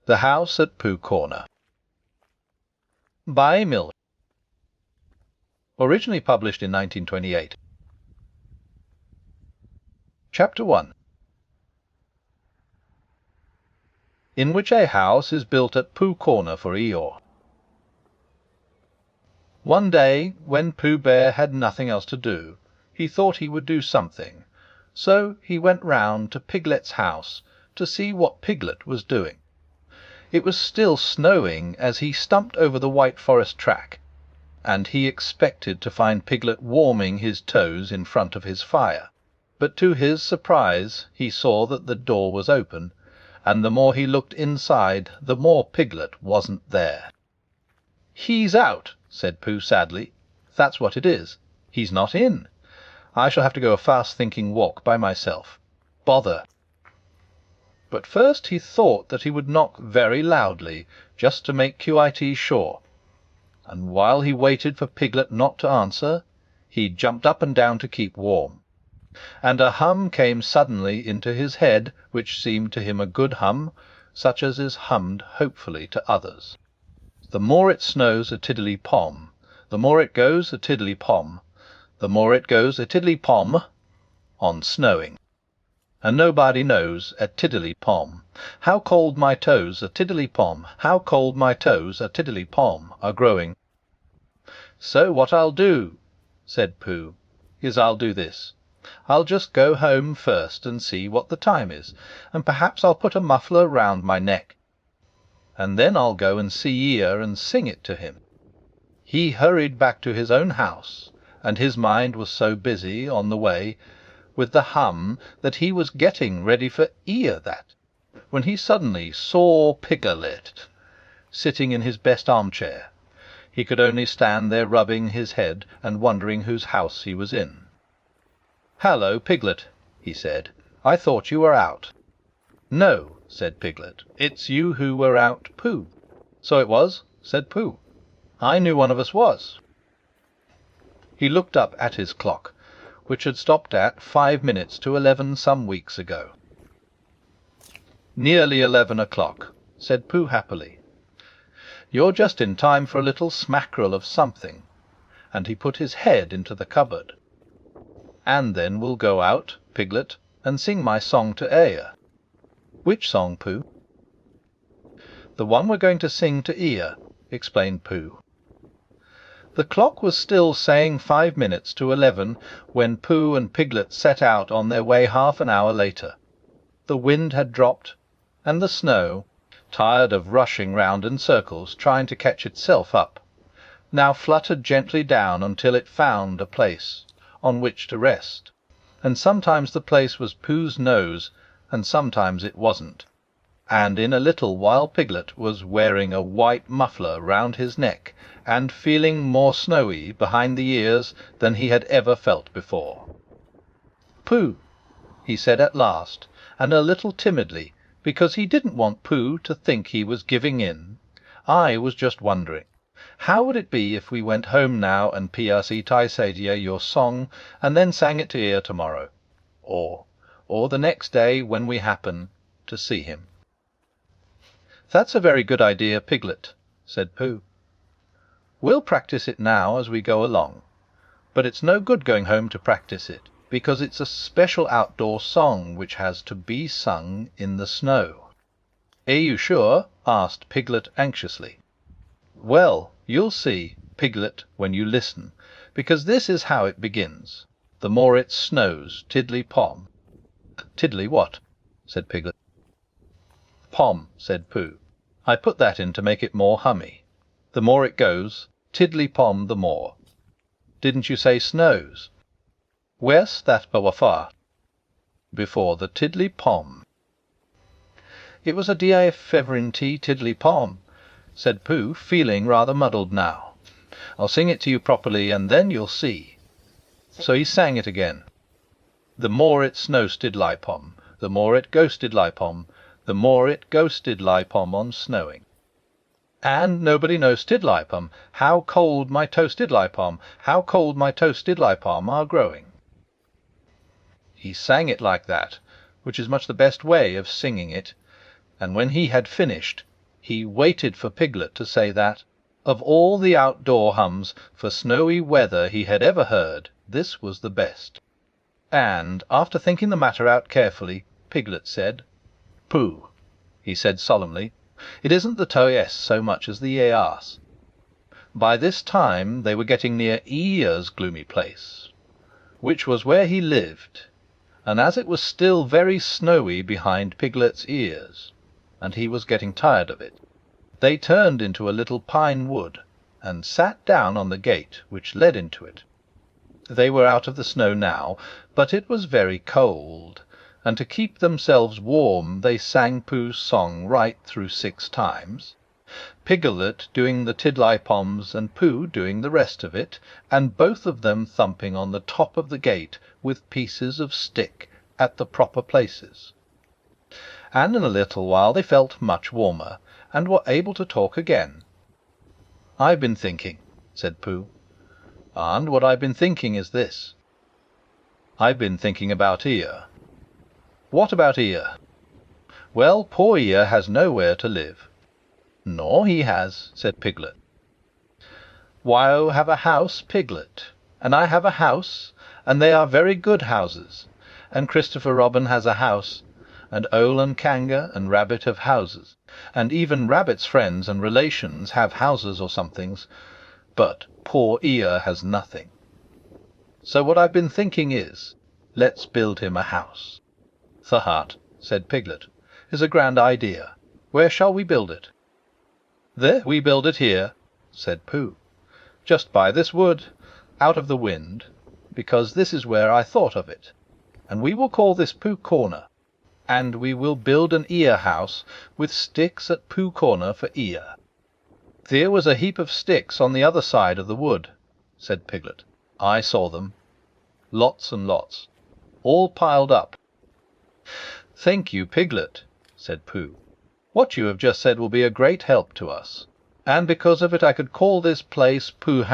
The House at Pooh Corner by Milne. Originally published in 1928. Chapter 1. In which a house is built at Pooh Corner for Eeyore. One day, when Pooh Bear had nothing else to do, he thought he would do something, so he went round to Piglet's house to see what Piglet was doing. It was still snowing as he stumped over the White Forest track, and he expected to find Piglet warming his toes in front of his fire. But to his surprise he saw that the door was open, and the more he looked inside, the more Piglet wasn't there. "He's out," said Pooh sadly. "That's what it is. He's not in. I shall have to go a fast-thinking walk by myself. Bother." But first he thought that he would knock very loudly, just to make quite sure. And while he waited for Piglet not to answer, he jumped up and down to keep warm. And a hum came suddenly into his head, which seemed to him a good hum, such as is hummed hopefully to others. The more it snows a tiddly-pom, the more it goes a tiddly-pom, the more it goes a tiddly-pom, on snowing. And nobody knows a tiddly-pom. How cold my toes a tiddly-pom, how cold my toes a tiddly-pom are growing. "So what I'll do," said Pooh, "is I'll do this. I'll just go home first and see what the time is, and perhaps I'll put a muffler round my neck. And then I'll go and see Eeyore and sing it to him." He hurried back to his own house, and his mind was so busy on the way with the hum that he was getting ready for Eeyore when he suddenly saw Piglet sitting in his best armchair. He could only stand there rubbing his head and wondering whose house he was in. "Hallo, Piglet," he said. "I thought you were out." "No," said Piglet, "it's you who were out, Pooh." "So it was," said Pooh. "I knew one of us was." He looked up at his clock, which had stopped at 5 minutes to 11 some weeks ago. "Nearly 11 o'clock," said Pooh happily. "You're just in time for a little smackerel of something," and he put his head into the cupboard. "And then we'll go out, Piglet, and sing my song to Eeyore." "Which song, Pooh?" "The one we're going to sing to Eeyore," explained Pooh. The clock was still saying 5 minutes to 11 when Pooh and Piglet set out on their way half an hour later. The wind had dropped, and the snow, tired of rushing round in circles trying to catch itself up, now fluttered gently down until it found a place on which to rest. And sometimes the place was Pooh's nose, and sometimes it wasn't. And in a little while Piglet was wearing a white muffler round his neck, and feeling more snowy behind the ears than he had ever felt before. "Pooh," he said at last, and a little timidly, because he didn't want Pooh to think he was giving in, "I was just wondering, how would it be if we went home now and P.R.C. Tysadia your song, and then sang it to Eeyore tomorrow, or the next day when we happen to see him?" "That's a very good idea, Piglet," said Pooh. "We'll practice it now as we go along, but it's no good going home to practice it, because it's a special outdoor song which has to be sung in the snow." "Are you sure?" asked Piglet anxiously. "Well, you'll see, Piglet, when you listen, because this is how it begins. The more it snows, tiddly-pom." "Tiddly what?" said Piglet. "Pom," said Pooh. "I put that in to make it more hummy. The more it goes, tiddly-pom the more. Didn't you say snows? Where's that before?" "Before the tiddly-pom." "It was a D-I-F-T tiddly-pom," said Pooh, feeling rather muddled now. "I'll sing it to you properly, and then you'll see." So he sang it again. "The more it snows tiddly-pom, the more it goes tiddly-pom, the more it goes tiddly-pom on snowing. And nobody knows tiddly-pom, how cold my toes tiddly-pom, how cold my toes tiddly-pom are growing." He sang it like that, which is much the best way of singing it, and when he had finished He waited for Piglet to say that, of all the outdoor hums for snowy weather he had ever heard, this was the best. And, after thinking the matter out carefully, Piglet said, "Pooh," he said solemnly, "it isn't the TOS so much as the EAS." By this time they were getting near Eeyore's gloomy place, which was where he lived, and as it was still very snowy behind Piglet's ears, and he was getting tired of it, they turned into a little pine wood, and sat down on the gate which led into it. They were out of the snow now, but it was very cold, and to keep themselves warm they sang Pooh's song right through 6 times, Piglet doing the tiddly-poms and Pooh doing the rest of it, and both of them thumping on the top of the gate with pieces of stick at the proper places. And in a little while they felt much warmer, and were able to talk again. "I've been thinking," said Pooh, "and what I've been thinking is this. I've been thinking about Eeyore." "What about Eeyore?" "Well, poor Eeyore has nowhere to live." "Nor he has," said Piglet. "Why have a house, Piglet, and I have a house, and they are very good houses, and Christopher Robin has a house, and Owl and Kangar and Rabbit have houses, and even Rabbit's friends and relations have houses or somethings, but poor Eeyore has nothing. So what I've been thinking is, let's build him a house." "The hut," said Piglet, "is a grand idea. Where shall we build it?" "There we build it here," said Pooh, "just by this wood, out of the wind, because this is where I thought of it, and we will call this Pooh Corner, and we will build an Eeyore house with sticks at Pooh Corner for Eeyore." "There was a heap of sticks on the other side of the wood," said Piglet. "I saw them. Lots and lots, all piled up." "Thank you, Piglet," said Pooh. "What you have just said will be a great help to us, and because of it I could call this place Pooh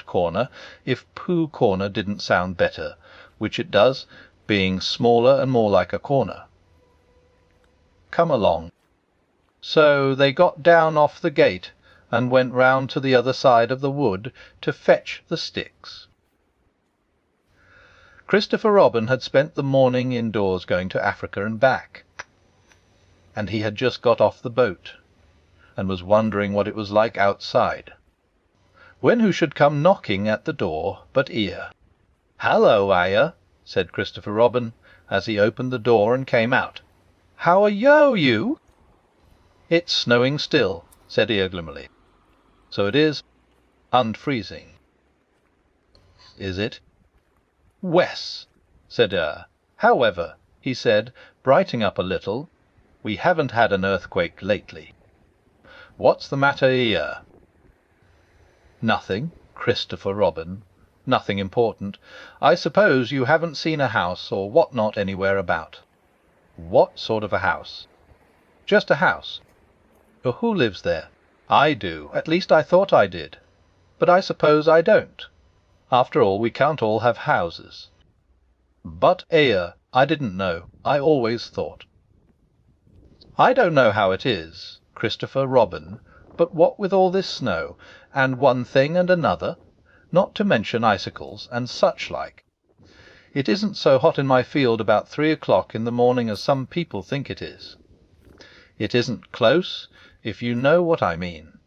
Corner if Pooh Corner didn't sound better, which it does, being smaller and more like a corner. Come along." So they got down off the gate and went round to the other side of the wood to fetch the sticks. Christopher Robin had spent the morning indoors going to Africa and back, and he had just got off the boat, and was wondering what it was like outside, when who should come knocking at the door but Eeyore. "Hallo, Eeyore," said Christopher Robin, as he opened the door and came out. "How are you?" "It's snowing still," said Eeyore gloomily. "So it is, and freezing." "Is it?" "Wes," said Eeyore. "However," he said, brightening up a little, "we haven't had an earthquake lately. What's the matter, Eeyore?" "Nothing, Christopher Robin, nothing important. I suppose you haven't seen a house or what not anywhere about." "What sort of a house?" "Just a house." "Who lives there?" "I do. At least I thought I did. But I suppose I don't. After all, we can't all have houses." "But, Eeyore, I didn't know. I always thought." "I don't know how it is, Christopher Robin, but what with all this snow, and one thing and another, not to mention icicles and such like, it isn't so hot in my field about 3 o'clock in the morning as some people think it is. It isn't close, if you know what I mean.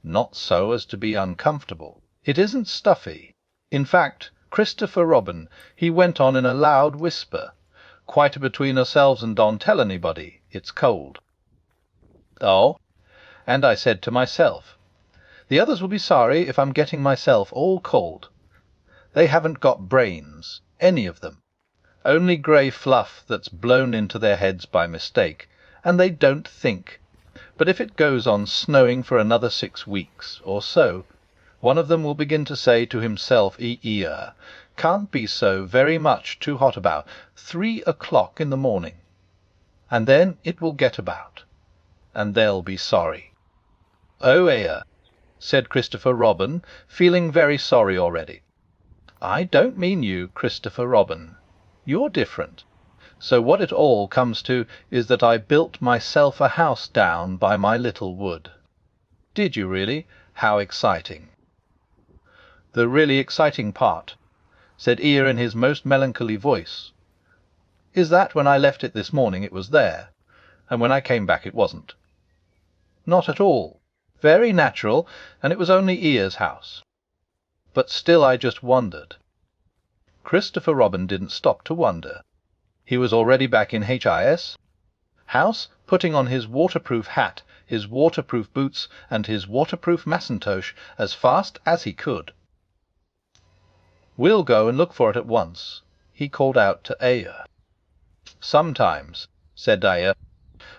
Not so as to be uncomfortable. It isn't stuffy. In fact, Christopher Robin," he went on in a loud whisper, "quite between ourselves and don't tell anybody, it's cold." "Oh?" And I said to myself, the others will be sorry if I'm getting myself all cold. They haven't got brains, any of them, only grey fluff that's blown into their heads by mistake, and they don't think. But if it goes on snowing for another 6 weeks or so, one of them will begin to say to himself, Eeyore, can't be so very much too hot about 3 o'clock in the morning, and then it will get about, and they'll be sorry." "Oh, Eeyore," said Christopher Robin, feeling very sorry already. "I don't mean you, Christopher Robin. You're different. So what it all comes to is that I built myself a house down by my little wood." "Did you really? How exciting!" "The really exciting part," said Eeyore in his most melancholy voice, "is that when I left it this morning it was there, and when I came back it wasn't." "Not at all. Very natural, and it was only Eeyore's house. But still I just wondered." Christopher Robin didn't stop to wonder. He was already back in HIS house, putting on his waterproof hat, his waterproof boots, and his waterproof mackintosh as fast as he could. "We'll go and look for it at once," he called out to Eeyore. "Sometimes," said Eeyore,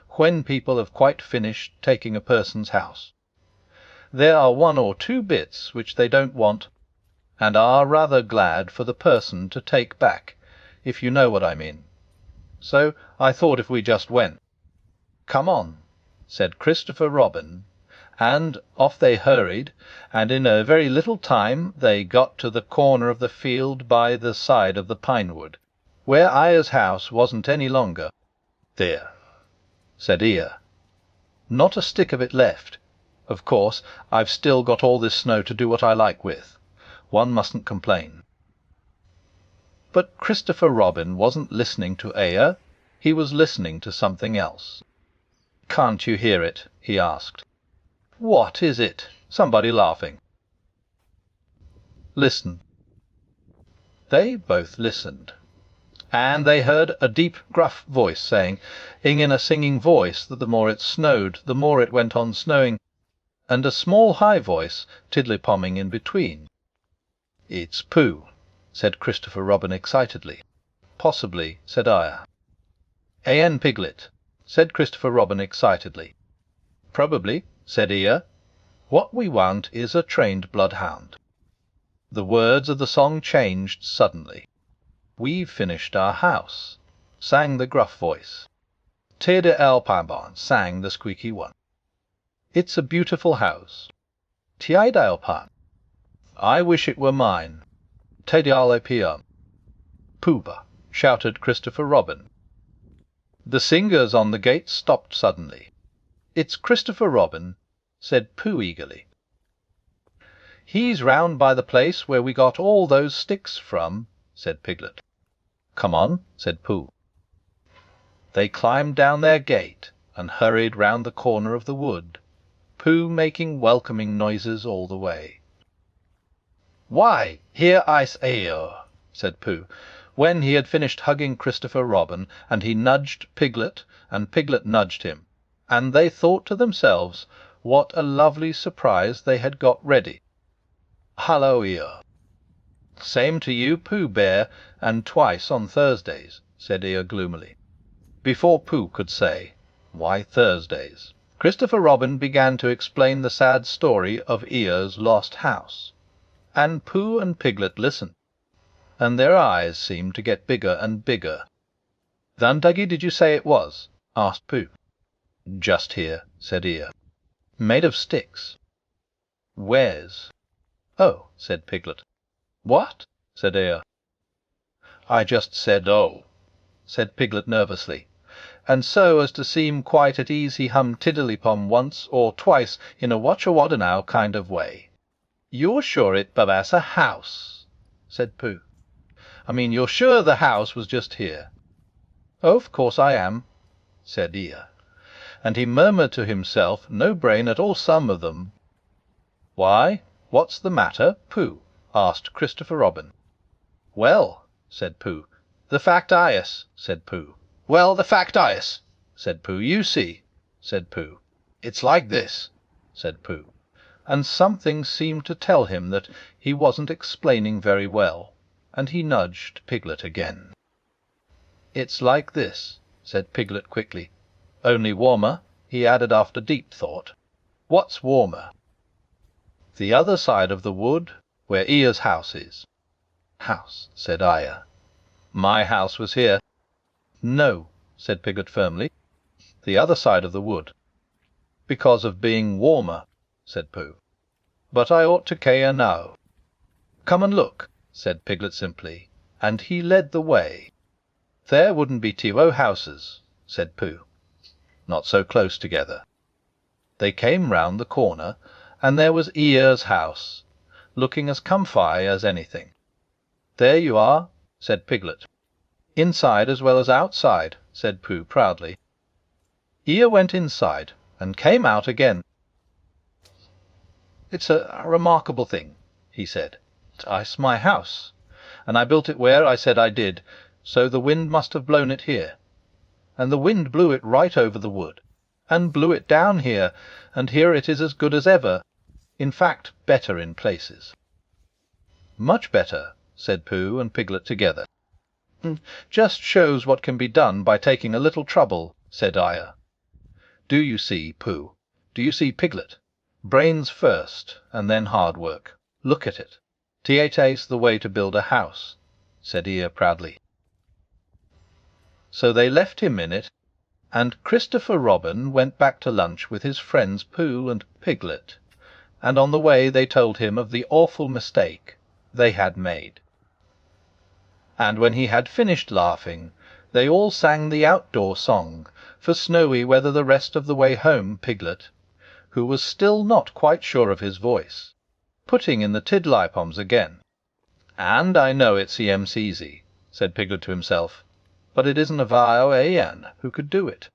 "when people have quite finished taking a person's house, there are one or two bits which they don't want, and are rather glad for the person to take back, if you know what I mean. So I thought if we just went—" "Come on," said Christopher Robin, and off they hurried, and in a very little time they got to the corner of the field by the side of the pine wood, where Eeyore's house wasn't any longer. "There," said Eeyore. "Not a stick of it left. Of course, I've still got all this snow to do what I like with. One mustn't complain." But Christopher Robin wasn't listening to Eeyore. He was listening to something else. "Can't you hear it?" he asked. "What is it? Somebody laughing?" "Listen." They both listened, and they heard a deep, gruff voice saying, in a singing voice, that the more it snowed, the more it went on snowing, and a small high voice tiddly-pomming in between. "It's Pooh," said Christopher Robin excitedly. "Possibly," said Eeyore. "A.N. Piglet," said Christopher Robin excitedly. "Probably," said Eeyore. "What we want is a trained bloodhound." The words of the song changed suddenly. "We've finished our house," sang the gruff voice. "Tede Alpabon," sang the squeaky one. "It's a beautiful house." "Tiaid Alpan." "I wish it were mine." "Tede Alpium." "Pooh-Bah," shouted Christopher Robin. The singers on the gate stopped suddenly. "It's Christopher Robin," said Pooh eagerly. "He's round by the place where we got all those sticks from," said Piglet. "Come on," said Pooh. They climbed down their gate and hurried round the corner of the wood, Pooh making welcoming noises all the way. "Why, here I's Eeyore," said Pooh, when he had finished hugging Christopher Robin, and he nudged Piglet, and Piglet nudged him, and they thought to themselves what a lovely surprise they had got ready. "Hallo, Eeyore." "Same to you, Pooh Bear, and twice on Thursdays," said Eeyore gloomily. Before Pooh could say, "Why Thursdays?" Christopher Robin began to explain the sad story of Eeyore's lost house, and Pooh and Piglet listened, and their eyes seemed to get bigger and bigger. "Thunduggy, did you say it was?" asked Pooh. "Just here," said Eeyore. "Made of sticks." "Where's?" "Oh," said Piglet. "What?" said Eeyore. "I just said 'oh,'" said Piglet nervously, and so as to seem quite at ease he hummed Tiddly-Pom once or twice in a watch-a-wad-a-now kind of way. "You're sure it babas a house?" said Pooh. "I mean, you're sure the house was just here?" "Oh, of course I am," said Eeyore, and he murmured to himself, "No brain at all, some of them." "Why, what's the matter, Pooh?" asked Christopher Robin. "Well," said Pooh. "The fact-ius," said Pooh. "Well, the fact-ius," said Pooh. "You see," said Pooh. "It's like this," said Pooh, and something seemed to tell him that he wasn't explaining very well, and he nudged Piglet again. "It's like this," said Piglet quickly. "Only warmer," he added after deep thought. "What's warmer?" "The other side of the wood, where Eeyore's house is." "House," said Eeyore. "My house was here." "No," said Piglet firmly. "The other side of the wood." "Because of being warmer," said Pooh. "But I ought to care now." "Come and look," said Piglet simply, and he led the way. There wouldn't be 2 houses, said Pooh. Not so close together. They came round the corner, and there was Eeyore's house, looking as comfy as anything. There you are, said Piglet. Inside as well as outside, said Pooh proudly. Eeyore went inside, and came out again. It's a remarkable thing, he said. It's my house, and I built it where I said I did, so the wind must have blown it here. And the wind blew it right over the wood, and blew it down here, and here it is as good as ever, in fact better in places. Much better, said Pooh and Piglet together. Just shows what can be done by taking a little trouble, said Eeyore. Do you see, Pooh? Do you see, Piglet? Brains first, and then hard work. Look at it. Tiete's the way to build a house, said Eeyore proudly. So they left him in it, and Christopher Robin went back to lunch with his friends Pooh and Piglet, and on the way they told him of the awful mistake they had made. And when he had finished laughing, they all sang the outdoor song for snowy weather the rest of the way home. Piglet, who was still not quite sure of his voice, putting in the tidlipoms again. And I know it seems easy, said Piglet to himself, but it isn't a Vio-An who could do it.